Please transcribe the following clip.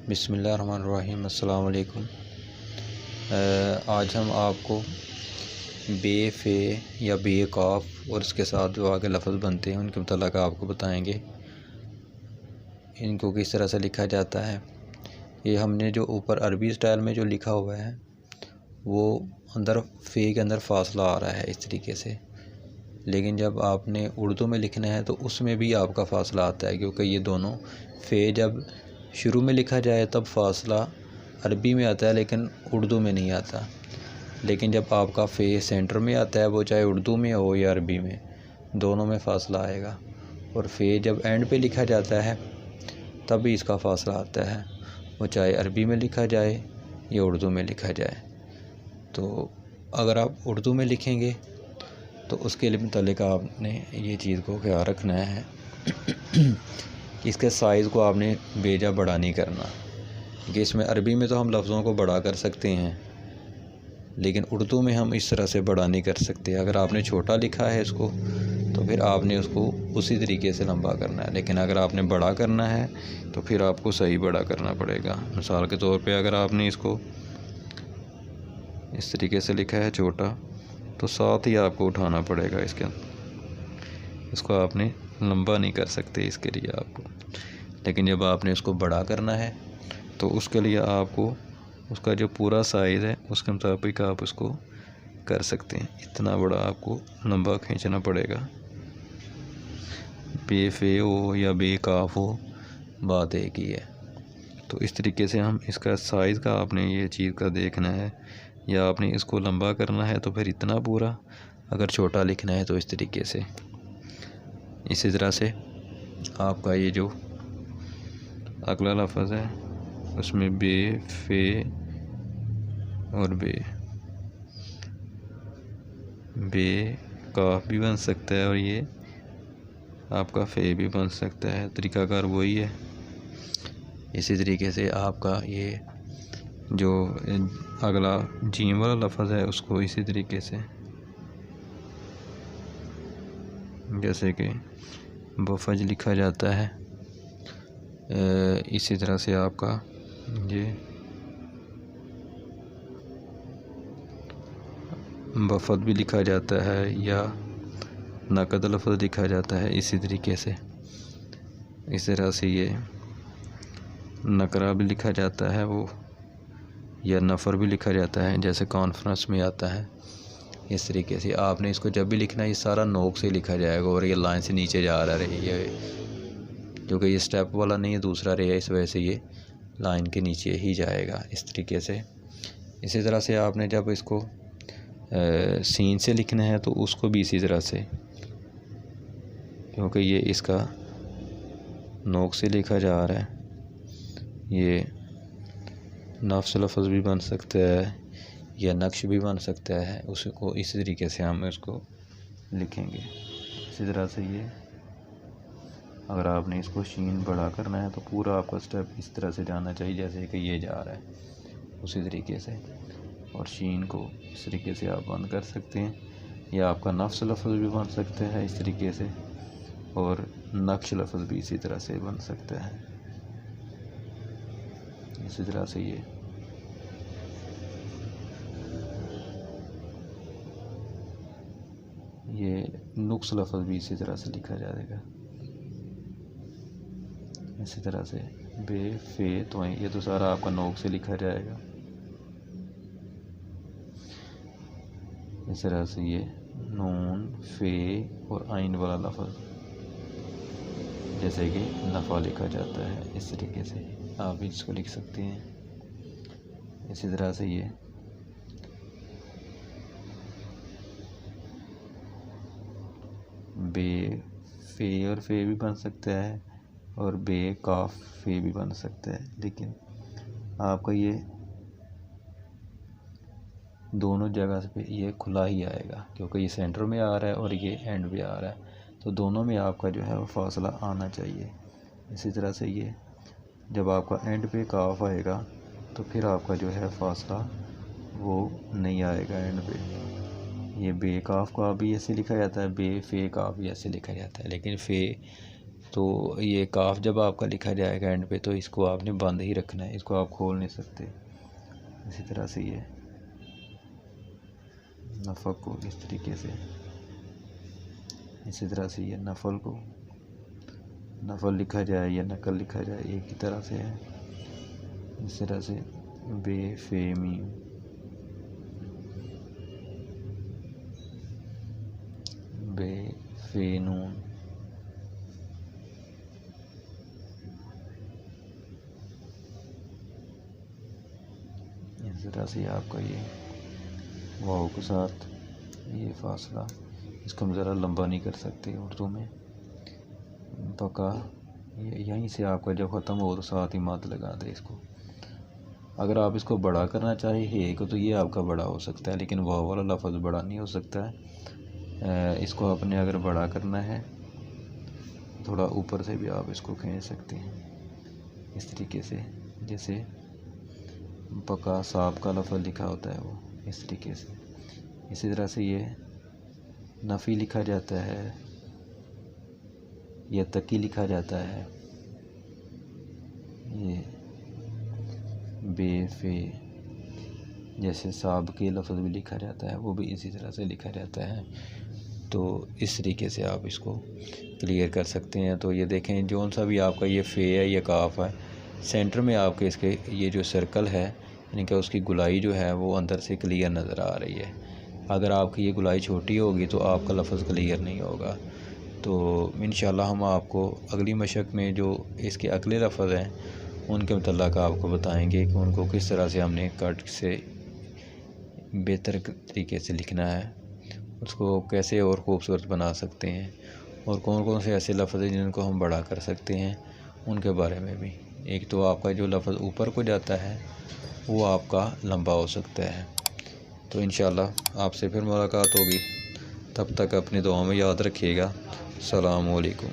बिस्मिल्लाहिर्रहमानिर्रहीम। अस्सलाम वालेकुम। आज हम आपको बे, फ़े या बे काफ और इसके साथ जो आगे लफ्ज़ बनते हैं उनके मुतालिक आपको बताएंगे इनको किस तरह से लिखा जाता है। ये हमने जो ऊपर अरबी स्टाइल में जो लिखा हुआ है वो अंदर फ़े के अंदर फ़ासला आ रहा है इस तरीके से, लेकिन जब आपने उर्दू में लिखना है तो उसमें भी आपका फ़ासला आता है, क्योंकि ये दोनों फ़े जब शुरू में लिखा जाए तब फ़ासला अरबी में आता है लेकिन उर्दू में नहीं आता। लेकिन जब आपका फ़े सेंटर में आता है, वो चाहे उर्दू में हो या अरबी में, दोनों में फ़ासला आएगा। और फ़े जब एंड पे लिखा जाता है तब भी इसका फ़ासला आता है, वो चाहे अरबी में लिखा जाए या उर्दू में लिखा जाए। तो अगर आप उर्दू में लिखेंगे तो उसके मुतालिक आपने ये चीज़ को ख्याल रखना है कि इसके साइज़ को आपने बेजा बड़ा नहीं करना, कि इसमें अरबी में तो हम लफ्ज़ों को बड़ा कर सकते हैं लेकिन उर्दू में हम इस तरह से बड़ा नहीं कर सकते। अगर आपने छोटा लिखा है इसको तो फिर आपने उसको उसी तरीके से लंबा करना है, लेकिन अगर आपने बड़ा करना है तो फिर आपको सही बड़ा करना पड़ेगा। मिसाल के तौर पे अगर आपने इसको इस तरीके से लिखा है छोटा, तो साथ ही आपको उठाना पड़ेगा इसको आपने लंबा नहीं कर सकते इसके लिए आपको। लेकिन जब आपने इसको बड़ा करना है तो उसके लिए आपको उसका जो पूरा साइज़ है उसके मुताबिक आप उसको कर सकते हैं। इतना बड़ा आपको लंबा खींचना पड़ेगा। बे फ़े हो या बे काफ हो, बात एक ही है। तो इस तरीके से हम इसका साइज़ का आपने ये चीज़ का देखना है, या आपने इसको लंबा करना है तो फिर इतना पूरा, अगर छोटा लिखना है तो इस तरीके से। इसी तरह से आपका ये जो अगला लफ्ज़ है उसमें बे, फ़े और बे काफ भी बन सकता है और ये आपका फ़े भी बन सकता है। तरीक़ाकार वही है। इसी तरीके से आपका ये जो अगला जीम वाला लफ्ज़ है उसको इसी तरीके से, जैसे कि बफज लिखा जाता है, इसी तरह से आपका ये बफद भी लिखा जाता है या नकद लफ्ज़ लिखा जाता है इसी तरीके से। इस तरह से ये नकरा भी लिखा जाता है वो, या नफ़र भी लिखा जाता है जैसे कॉन्फ्रेंस में आता है। इस तरीके से आपने इसको जब भी लिखना है ये सारा नोक से लिखा जाएगा और ये लाइन से नीचे जा रहा है, ये क्योंकि ये स्टेप वाला नहीं है, दूसरा रहा है, इस वजह से ये लाइन के नीचे ही जाएगा इस तरीके से। इसी तरह से आपने जब इसको सीन से लिखना है तो उसको भी इसी तरह से, क्योंकि ये इसका नोक से लिखा जा रहा है। ये नफ्स लफ्ज़ भी बन सकता है या नक्श भी बन सकता है, उसको इसी तरीके से हम इसको लिखेंगे। इसी तरह से ये अगर आपने इसको शीन बड़ा करना है तो पूरा आपका स्टेप इस तरह से जाना चाहिए जैसे कि ये जा रहा है उसी तरीके से। और शीन को इस तरीके से आप बंद कर सकते हैं, या आपका नफ्स लफ्ज़ भी बन सकता है इस तरीके से, और नक्श लफ्ज़ भी इसी तरह से बन सकता है। इसी तरह से ये नुक्स लफ्ज़ भी इसी तरह से लिखा जाएगा। इसी तरह से बे, फ़े, तो ये तो सारा आपका नोक से लिखा जाएगा। इस तरह से ये नून, फ़े और आइन वाला लफ्ज़ जैसे कि नफ़ा लिखा जाता है, इस तरीके से आप इसको लिख सकते हैं। इसी तरह से ये बे, फ़े और फ़े भी बन सकता है और बे काफ फ़े भी बन सकता है, लेकिन आपका ये दोनों जगह पे ये खुला ही आएगा, क्योंकि ये सेंटर में आ रहा है और ये एंड पे आ रहा है, तो दोनों में आपका जो है वो फासला आना चाहिए। इसी तरह से ये जब आपका एंड पे काफ आएगा तो फिर आपका जो है फासला वो नहीं आएगा एंड पे। ये बे काफ का भी ऐसे लिखा जाता है, बे फ़े काफ भी ऐसे लिखा जाता है, लेकिन फ़े तो ये काफ जब आपका लिखा जाएगा एंड पे, तो इसको आपने बंद ही रखना है, इसको आप खोल नहीं सकते। इसी तरह से ये नफ़ को इस तरीके से, इसी तरह से ये नफल को नफल लिखा जाए या नकल लिखा जाए, एक ही तरह से है। इस तरह से बे फे मीम, बे फे नून, इस तरह से आपका ये वाव के साथ ये फासला, इसको हम ज़रा लंबा नहीं कर सकते उर्दू में। पका यहीं से आपका जब ख़त्म हो तो साथ ही मद लगा दे इसको। अगर आप इसको बड़ा करना चाहिए को तो ये आपका बड़ा हो सकता है, लेकिन वाव वाला लफ्ज़ बड़ा नहीं हो सकता है। इसको आपने अगर बड़ा करना है थोड़ा ऊपर से भी आप इसको खींच सकते हैं इस तरीके से, जैसे पका साहब का लफ्ज़ लिखा होता है वो इस तरीके से। इसी तरह से ये नफ़ी लिखा जाता है या तकी लिखा जाता है, ये बेफे जैसे साहब के लफ्ज़ भी लिखा जाता है, वो भी इसी तरह से लिखा जाता है। तो इस तरीके से आप इसको क्लियर कर सकते हैं। तो ये देखें जौन सा भी आपका ये फ़े है या काफ है, सेंटर में आपके इसके ये जो सर्कल है यानी कि उसकी गुलाई जो है वो अंदर से क्लियर नज़र आ रही है। अगर आपकी ये गुलाई छोटी होगी तो आपका लफ्ज़ क्लियर नहीं होगा। तो इंशाल्लाह हम आपको अगली मशक में जो इसके अगले लफ्ज़ हैं उनके मुतल्लिक़ आपको बताएंगे कि उनको किस तरह से हमने कट से बेहतर तरीके से लिखना है, उसको कैसे और ख़ूबसूरत बना सकते हैं, और कौन कौन से ऐसे लफ्ज़ हैं जिनको हम बड़ा कर सकते हैं उनके बारे में भी। एक तो आपका जो लफ्ज़ ऊपर को जाता है वो आपका लंबा हो सकता है। तो इंशाल्लाह आपसे फिर मुलाकात होगी, तब तक अपनी दुआ में याद रखिएगा। अस्सलामु अलैकुम।